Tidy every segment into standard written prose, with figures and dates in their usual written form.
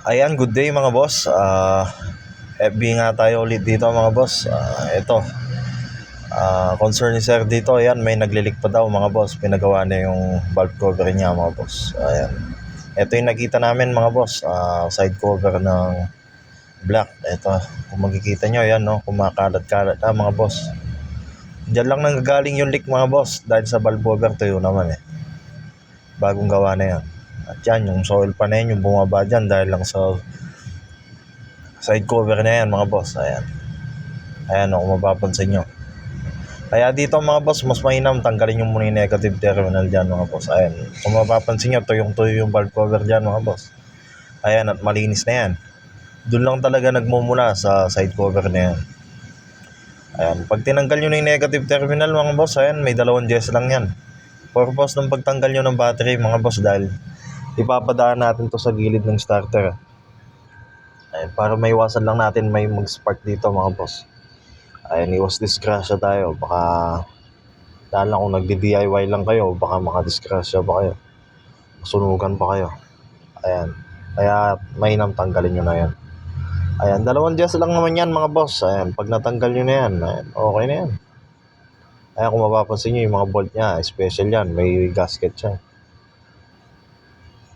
Ayan, good day mga boss. FB nga tayo ulit dito mga boss. Ito, concern ni sir dito. Ayan, may naglilik pa daw mga boss. Pinagawa na yung valve cover niya mga boss. Ayan. Ito yung nakita namin mga boss. Side cover ng black. Ito, kung makikita nyo, ayan no, kumakalat-kalat mga boss. Diyan lang nanggagaling yung leak mga boss. Dahil sa valve cover to yun naman bagong gawa na yan. At yan, yung soil pa na yun, yung bumaba dyan dahil lang sa side cover na yan mga boss. Ayan kung mapapansin nyo. Kaya dito mga boss, mas mainam tanggalin nyo muna yung negative terminal dyan mga boss. Ayan, kung mapapansin nyo, tuyong-tuyo yung valve cover dyan mga boss. Ayan, at malinis na yan. Doon lang talaga nagmumula sa side cover na yan. Ayan, pag tinanggal nyo na yung negative terminal mga boss, ayan, may 2 Gs lang yan. Purpose ng pagtanggal nyo ng battery mga boss, dahil ipapadaan natin to sa gilid ng starter. Ayan, para maiwasan lang natin may mag-spark dito mga boss. Ayan, iwas disgrasya tayo. Baka dahil lang kung nagdi-DIY lang kayo, baka makadisgrasya pa kayo, masunugan pa kayo. Ayan, kaya mainam tanggalin nyo na yan. Ayan, 2 Gs lang naman yan mga boss. Ayan, pag natanggal nyo na yan, ayan, okay na yan. Ayan, kung mapapansin nyo yung mga bolt nya, special yan, may gasket siya.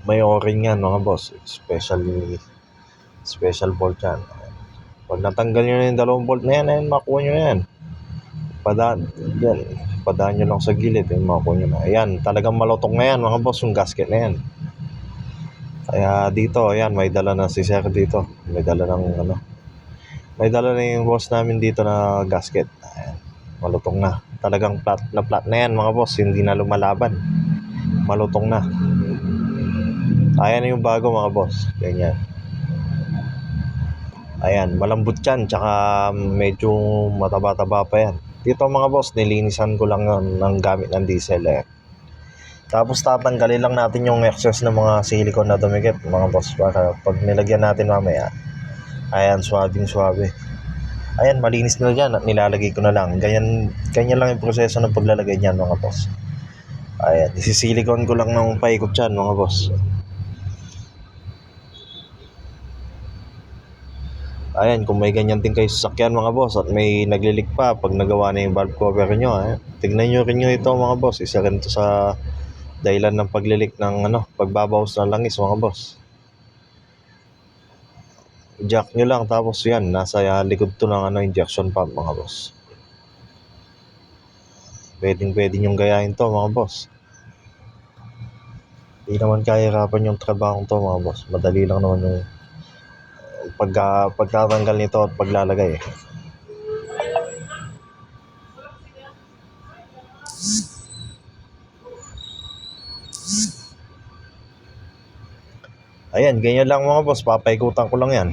May o-ring yan mga boss, special bolt yan. Ayan. Pag natanggal nyo na yung 2 bolt na yan, ayan, makuha nyo na yan. Padaan nyo lang sa gilid, makuha nyo na. Ayan, talagang malutong na yan mga boss, yung gasket na yan. Kaya dito, ayan, may dala na si sir dito. May dala na yung boss namin dito na gasket. Ayan, malutong na. Talagang flat na yan mga boss, hindi na lumalaban. Malutong na. Ayan yung bago mga boss. Ganyan. Ayan, malambot yan, tsaka medyo mataba-taba pa yan. Dito mga boss, nilinisan ko lang ng gamit ng diesel. Tapos tatanggalin lang natin yung excess ng mga silicone na dumikit mga boss, para pag nilagyan natin mamaya, ayan, suwabing-suwabe. Ayan, malinis na dyan at nilalagay ko na lang. Ganyan lang yung proseso ng paglalagay niyan mga boss. Ayan, isisilicone ko lang ng paikot dyan mga boss. Ayan, kung may ganyan din kayo sasakyan mga boss at may naglilik pa pag nagawa na yung valve cover nyo, tignan nyo rin nyo ito mga boss. Isa rin ito sa dahilan ng paglilik ng pagbabawas ng langis mga boss. Jack nyo lang, tapos yan, nasa likod to ng injection pump mga boss. Pwede nyong gayahin to mga boss. Hindi naman kahirapan yung trabaho to mga boss. Madali lang naman yung pagtatanggal nito at paglalagay. Ayan, ganyan lang mga boss, papaikutan ko lang yan.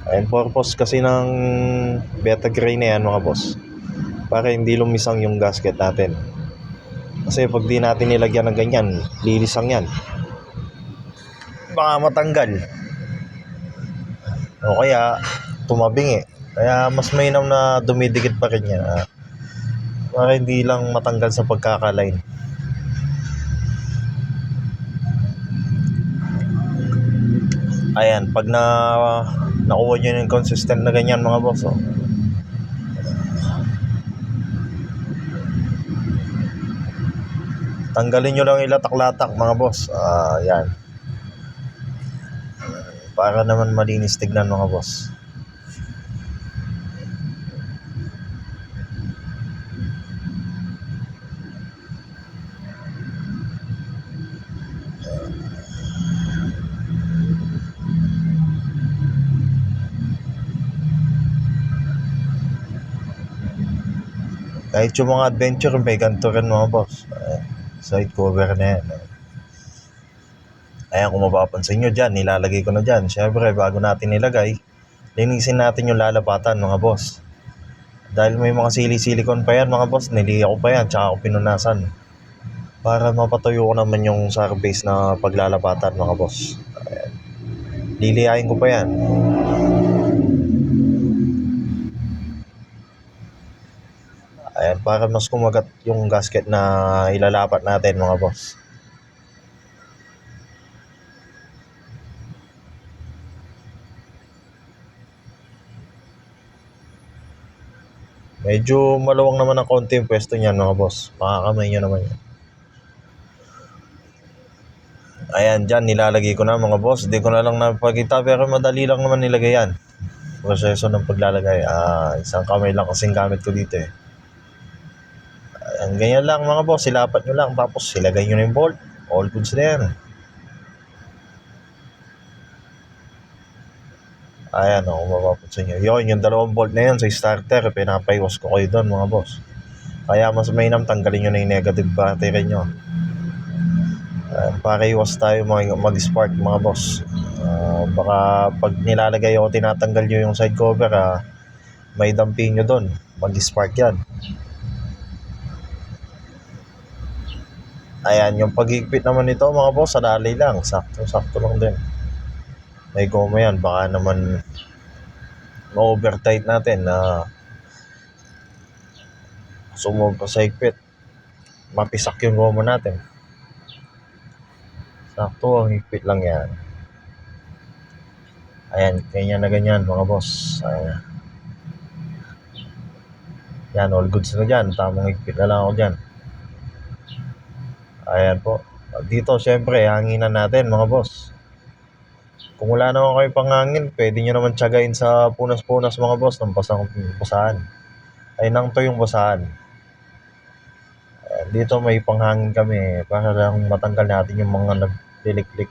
Ayan, purpose kasi ng beta gray na yan mga boss, para hindi lumisang yung gasket natin. Kasi pag di natin nilagyan ng ganyan, lilisang yan, baka matanggal o kaya tumabing Kaya mas mainam na dumidikit pa rin yan, para hindi lang matanggal sa pagkakaline. Ayan, pag nakuha nyo yung consistent na ganyan mga boss, tanggalin nyo lang ilatak-latak mga boss. Yan, para naman malinis tignan mga boss. Kahit yung mga adventure, may ganito rin mga boss. Side cover na yan. Ayan, kung mapapansin nyo dyan, nilalagay ko na dyan. Siyempre, bago natin nilagay, linisin natin yung lalapatan mga boss. Dahil may mga silicone pa yan mga boss, niliya ko pa yan, tsaka ako pinunasan. Para mapatuyo ko naman yung surface na paglalapatan mga boss. Ayan, liliyain ko pa yan. Ayan, para mas kumagat yung gasket na ilalapat natin mga boss. Medyo maluwang naman ng konti yung pwesto niyan mga boss. Makakamay nyo naman yan. Ayan, dyan nilalagay ko na mga boss. Hindi ko na lang napakita pero madali lang naman nilagay yan. Proseso ng paglalagay. Isang kamay lang kasing gamit ko dito eh. Ayan, ganyan lang mga boss. Silapat nyo lang tapos ilagay nyo na yung bolt. All goods na yan. Ayan o, kung mapapansin nyo. Yun, yung dalawang bolt na yun sa starter. Pinapaiwas ko kayo doon mga boss. Kaya mas mainam tanggalin nyo na yung negative battery nyo. Para iwas tayo mag-spark mga boss. Baka pag nilalagay ako tinatanggal nyo yung side cover, may damping nyo doon, mag-spark yan. Ayan, yung pag-higpit naman nito mga boss, sadali lang, sakto lang din. May goma yan, baka naman ma-overtight natin na sumobra sa higpit, mapisak yung goma natin. Sakto, ang higpit lang yan. Ayan, ganyan na ganyan mga boss. Ayan. Yan, all goods na dyan. Tamang higpit na lang ako dyan. Ayan po. Dito, syempre, hanginan natin mga boss. Kung wala naman kayo panghangin, pwede nyo naman tiyagain sa punas-punas mga boss ng basahan. Ay, nang to yung basahan. Dito may panghangin kami para lang matanggal natin yung mga nagdiliklik.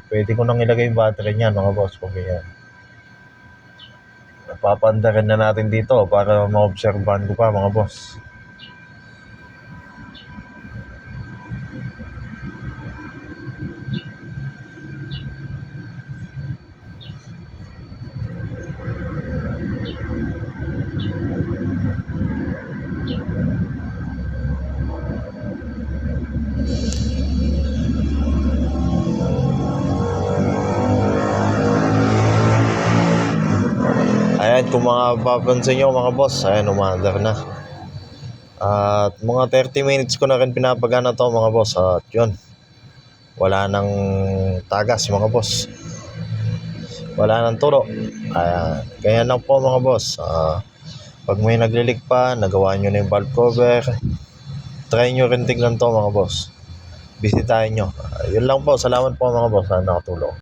Pwede ko nang ilagay yung battery niyan mga boss kung ganyan. Papandarin na natin dito para ma-obserbahan ko pa mga boss. Ayan, kung mapapansin nyo mga boss, ayan, umandar na. At mga 30 minutes ko na rin pinapagana to mga boss. At yun, wala nang tagas mga boss, wala nang turo. Ayan, kaya lang po mga boss. Pag may naglilik pa, nagawa nyo na yung valve cover, try nyo rin tignan to mga boss. Bisitahin nyo. Yun lang po, salamat po mga boss na nakatulong.